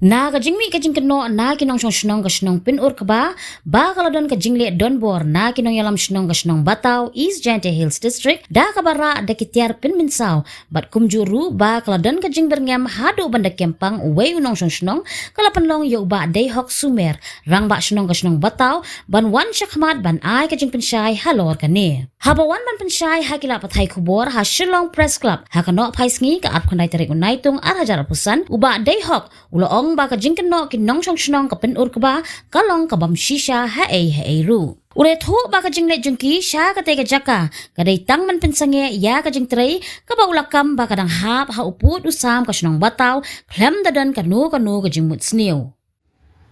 Na kajing mi kajing keno na kinong snong ka snong pin ur kaba ba kaladon kajing le don bor na kinong yalam snong ka snong Batau East Jante Hills District da kabara da kitiar pin minsau bat kumjuru ba kaladon kajing berngam hadu banda kempang we unong snong kala penlong yo ba day hok sumer rang ba snong ka snong Batau ban wan syakmat ban ai kajing pensyai halor kane habawan ban pensyai hakila pathai kubor ha Shillong Press Club ha kanok paisngi ka at khandai tarik unaitung ar hajar pusan uba day hok ulo ba ka jingkeno kinong snong ka pen ur kaba kalong ka bam shisha ha ru ure thu ba ka jingle jungki sha ka te ka jaka ka dai tang man pensange ya ka jing trei ka ba ulakam ba ka dang hap ha uput usam ka snong Batau klem dadan ka nu ka jingmut sniu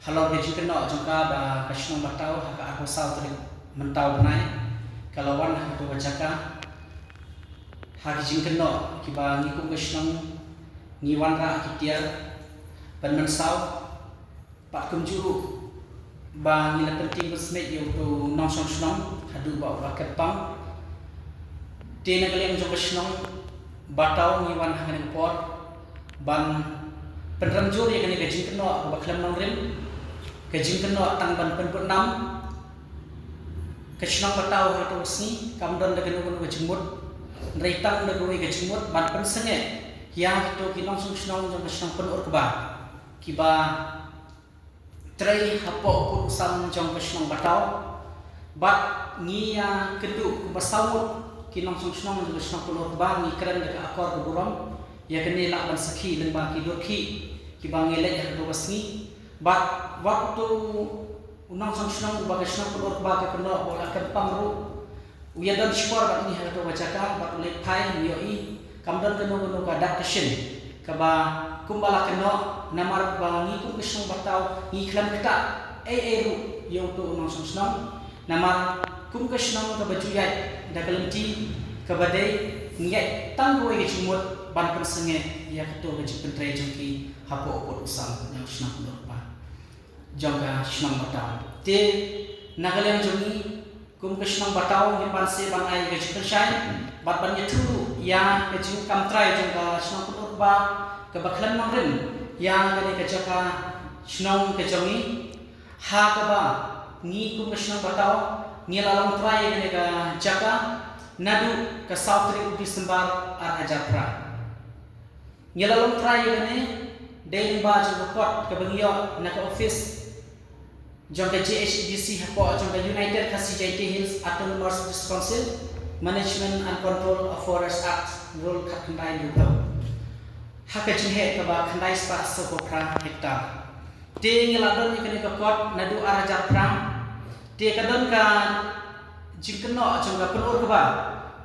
Kalau ke jingkeno jungka ba ka snong Batau ha ka aku sau tri mentau benai kalau wan ha to ka jaka ha ki jingkeno ki ba ngiku ka snong ngi wan ra ki tiar Penmen sau pak kumjuru ba nila penting besmet yo to nong snong hadu ba ba kepang tena kalian jong snong Batau ngi wan hangen por ban penramjur ya kene gajing keno ba klam nong rim gajing keno tang ban pen nam ke snong Batau ha to si kamdon da keno gajimut reitang da goe gajimut ban pen senge ya to kinong snong jong snong pen ur ba kiba tray hapo pun sam jong snong Batau bat ngia kedu basawut kinong snong jong snong pulur ba ngi keren de akor burom ya kene la ban sakhi leng ba ki dorki kiba ngele ya do basni bat waktu unang snong ba snong pulur ba ke keno bola ke pamru uya dan sport bat ni ha to bacaka bat le pai yoi kamdan keno ka dak kashin kaba kumbala keno namar bangi ku snong Batau ngi klam kita ru yo to unang snong namar kum ka snong ka bajuyat da kalemti ka badai ngi tang ko ge chimut ban kan senge ya to ge pentre jongki hapo ko usam yang snong lo pa jongga snong Batau te nagaleng jongi kum ka snong Batau ngi pan se ban ai ge chipensai bat ban ye tu ya ge chim kam trai jongga snong ko ba ka baklan nang rin yang gani ka jaka snong ka jongi ha ka ba ngi kum ka snong Batau ngi lalong trai gani ka jaka nadu ka south ri uti sembar ar ajapra ngi lalong trai gani daily ba ju kot ka bangyo na ka office jongka JHDC hapo jongka United Kasijai Hills Autonomous Responsive Management and Control of Forest Act rule kakandai dulu haka jinhe ka ba khandai spa so pra hektar te ngiladon ni kene ka kot nadu arajar pra te kadon ka jingkeno jongga penur ka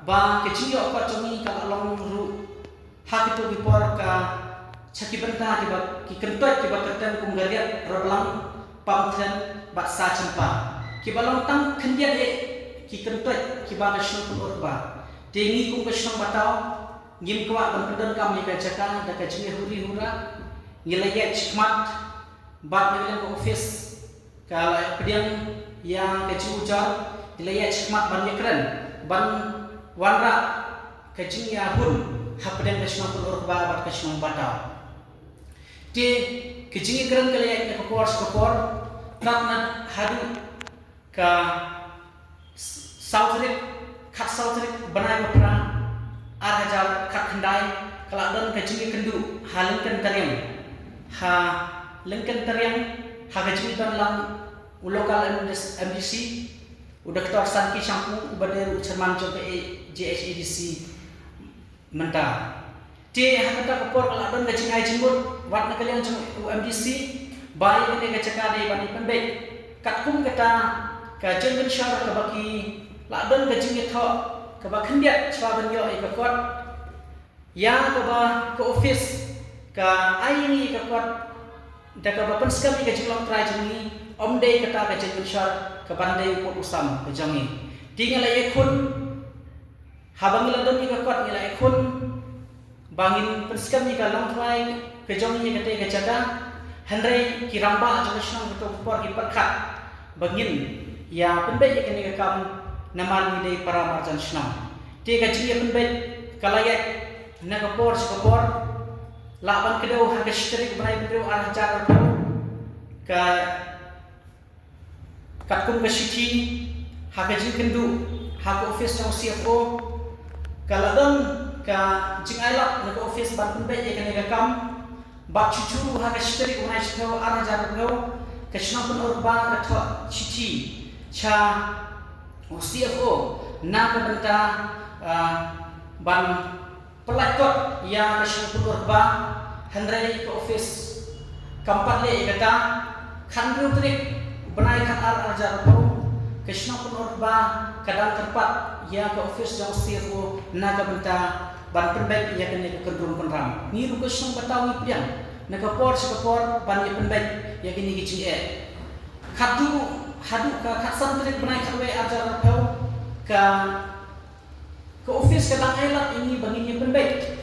ba ke jinyo kot jongi ka long ru hak itu dipor ka chaki benta ki ba ki kentot ki ba keten kum gariat roblang pamthen ba sa champa ki ba long tang khendiat ye ki kentot ki ba ka shno penur ba te ngi kum ka shno Batau ngim kwa ban pedan kam ni ka jaka da ka jinge huri hura ngilaya chikmat bat ni ko office kala pediang yang ka ujar ngilaya chikmat ban yakran ban wanra ka jing ya hun ha pediang ka shno pulur ba bat ka shno Batau te ka jinge kran kala ya ka por pratna hadu ka south rik banai pra ar hajar kakhandai kaladon ka jingi kendu halengken tariang ha lengken tariang ha ka jingi dan lang lokal MDC udah ketor sanki shampu ubader ucerman jong JHDC menta te ha kata kopor kaladon ka jingi jimbut wat na kalian jong MDC bai ne ka cakade bani pendek katkum kata ka jengen syar ka baki ladon ka jingi tho kaba khendiat chwa banyo ai ka kot ya kaba ka office ka ai ni ka kot da ka bapan skam ka jilong trai jingi omde kata ka jengen syar ka bandai pot usam ka jangi tingal ai khun habang ladon ni ka kot ngila ai khun bangin penskam ni ka long trai ka jangi ka te ka jaga handrai kiramba jong snong to por ki perkhat bangin ya penbe ka ni ka kam namar ni dei para marjan snong te ka jinge penbe kalaya na ka por laban kedau haga shitrik banai bedau arah jar bedau ka katkum ka shiti haga jing kendu haga office ng CFO kaladon ka jing ailak na office ban penbet ya kan kam ba cucu haga shitrik banai bedau arah jar bedau ka shnang pun urba ka tha shiti cha CFO na ka benta ban pelakot yang nasional urba handrai ke office kampat le kata khandru trik benai khat arjar bau kesna urba kadang tempat ya ke office jauh CFO naga benta ban penbaik ya kene ke kendrum penram ni ru kesna batawi piang naga por sekapor ban ya penbaik ya kini gicing khadu hadu ka khatsan trik benai khatwe arjar bau ka ke office kadang elat ini bagi penbaik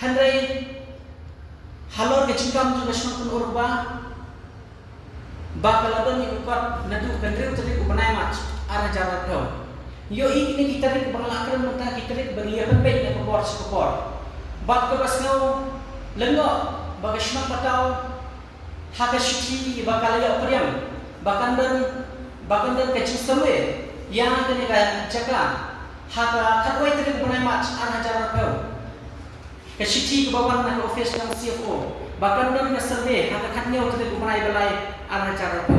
handrai halor ke cingkam juga senang urba bakal ada ni ukat nadu kendri tadi upanai match arah jarak kau yo ini kita rik bangalakran mata kita rik bagi penbaik na kepor sekepor bak ke basngau lengo bagi senang patau haka shiti bakal ya operiam bahkan dan kecing semue yang kene ka cakap haka katwai tadi upanai match arah jarak kau ke shiti ke bawah na office ng CFO bahkan dan survey haka katnya untuk kumanai balai arah cara tu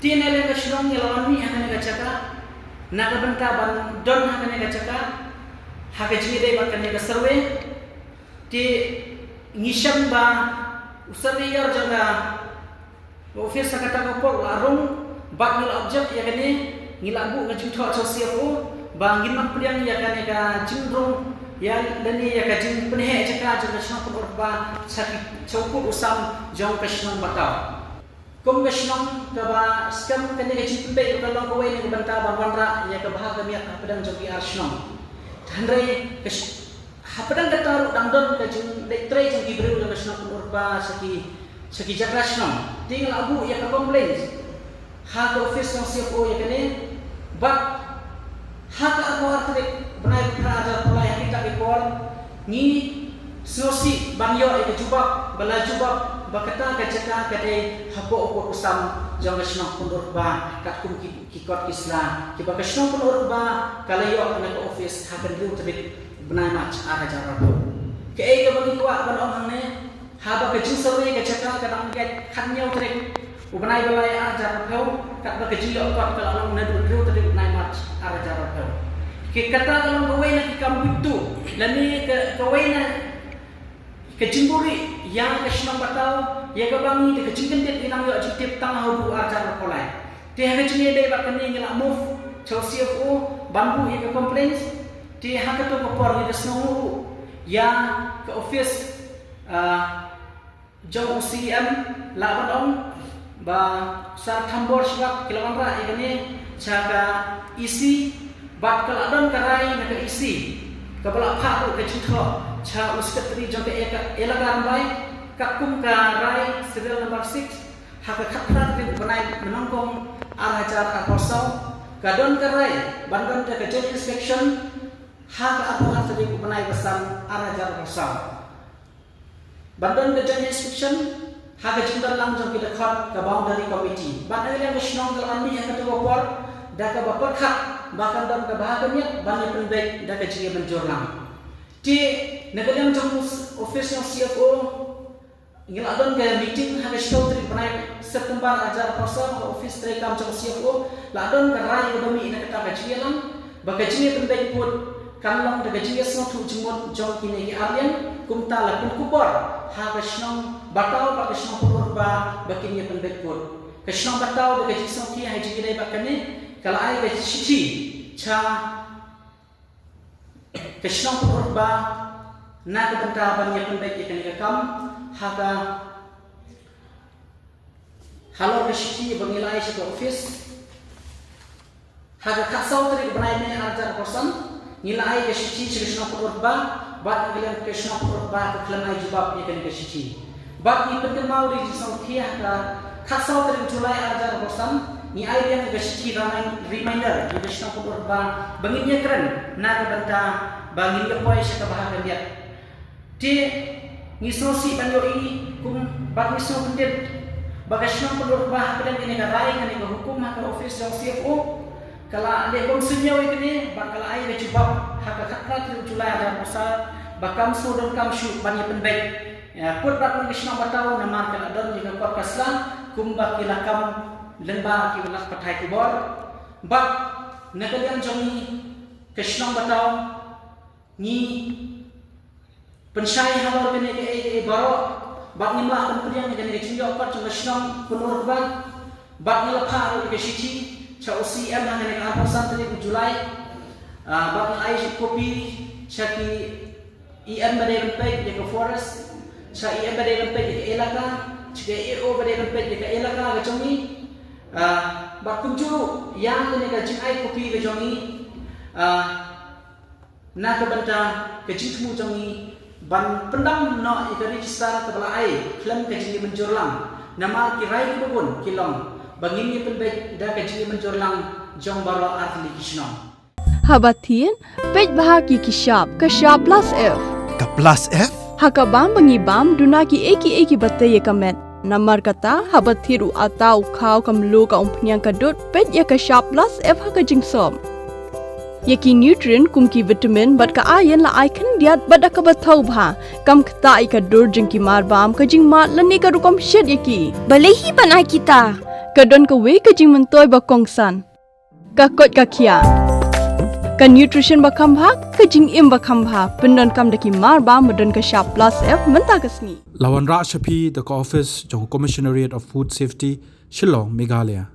tinele ke shrong yelawan ni haka nega caka naga benta ban don haka nega caka haka jide bahkan nega survey ti ngisham ba survey yar jaga office haka ta ko larung bak ngil object ya kene ngilabu ke jutho CFO ba ngin priang ya kane ka jindrong ya dani ya kajing penhe jaka jong kesna urba sakit cukup usam jong kesna batau kom kesna kaba skam kene kajing pembe kalau kowe ni banta barwandra ya ke bahag miak pedang jogi arsna handrai hapadang kataru dangdon kajing letre jong gibru kesna urba saki jakrasna tinggal abu ya ke complaint ha ke office ng CFO ya kene bak haka aku artirik benai perajar pula yang kita ikor ni sosi bangyo itu jubak bala jubak bakata kacaka kade hapo opo usam jang kesna pundur ba katkum kikot isla kiba kesna pundur ba kalayo na office hakan lu terik benai match ara jarabu ke ai ke bagi kuat ban orang ne haba ke jinsawe kacaka kadang get khanyo terik ubenai balai ajar kau kat berkejilok kau kalau nadu dulu tadi naik match ajar kau. Kita kalau kau nak ikam itu, lani kau nak kejimburi yang kesenang batau, ya kau bangi de kejingkan dia inang yo jitip tang hau ajar kau lain. Dia kejini dia bakal ni ngelak move, CFO bambu ya kau complaints, dia hak tu kau por di senang yang ke office jauh CM lawan on ba sar thambor shak kilawan ra igane chaka isi bat kaladon karai na ka isi kabala pha ke chitho cha uskatri joke elagan bai kakum karai serial number 6 haka khatra ke banai menongkong arajar akosau kadon karai bandon ke job inspection haka apa tadi banai besar arajar akosau bandon ke job inspection haga jindal lang jong kita khot ka boundary committee ban ai lang snong kalan ni ka to bor da ka ba kha bahkan dan ka bahagia ban pen baik da ka jige menjor lang ti nagalang jong office ng CFO ngil adon ka meeting haga show tri banai September ajar pasal office tri kam jong CFO la adon ka rai ka bami ina ka jige lang ba ka jige pen baik put kan lang da ka jige snong thu jimot jong kini alien kumta la pun kubor haga snong batau pa kesna purur ba bakinya penbekut kesna batau de kesna ki haji gidai bakane kala ai ke chichi cha kesna purur ba na ka benta banya penbek ikan kam haga halo ke chichi bangilai ke office haga kasau tadi banai ne ajar kosan nilai ke chichi kesna purur ba bat ngilan kesna purur ba klamai jawab ikan ke chichi bab ni penting mau di sangkia ka khasau teri julai ajar bosan ni idea ni gesti reminder di gesti pun ba banginnya keren na ka banta bangin ke poi sa kabahagan dia ti ngisosi banyo ini kum bagi so pendid bagasno pelur bah pedang ini karai kan ini hukum hak office jang CFO kala ade bom sunyo ini bakal ai ke jubab hak khatra tu julai ada pasal bakam so dan kam shu banyak penbaik ya put bakal kisna batau nama kala don juga kuat kaslan kum bakila kam lemba ki ulak pathai kubor bak nakalian jongi kisna batau ni pensyai halor kene ke baro bak ni mlah pempriang kene ke cinjo pat chung kisna punur ban bak ni lapha ro ke shichi cha OCM kene ke aposan tadi Julai bak ai kopi chaki EM bade pek ke forest cha EM bade pek ke elaka chike EO bade pek ke elaka ke jongi bak kunjuru yang kene ke ai kopi ke jongi na ke banta ke jitmu jongi ban pendam no ikari kisah kepala ai film ke jingi menjurlang nama kirai kubun kilong bangini penbaik da ke jingi menjurlang jong baro atli kisno Habatin pej bahagi kishap kashap plus F Ka plus F? hakabam bangibam dunaki eki bataye kamet namar kata habathiru atau kau kamlu ka umpnyang kadut pej ya kashap plus F haka jingsom Yaki nutrient kumki vitamin bat ka ayan la icon diat bat ka bathau bha kam khta ka dur jingki mar bam ka jing mat lani ka rukom shed yaki Balehi panai kita. ka don ka we ka jing mentoy ba kongsan ka kot ka khia ka nutrition ba kham bha ka jing im ba kham bha pendon kam daki mar bam madon ka sharp plus F menta kasni Lawan Ra Shapi, the office, Johor Commissionariat of Food Safety, Shillong, Meghalaya.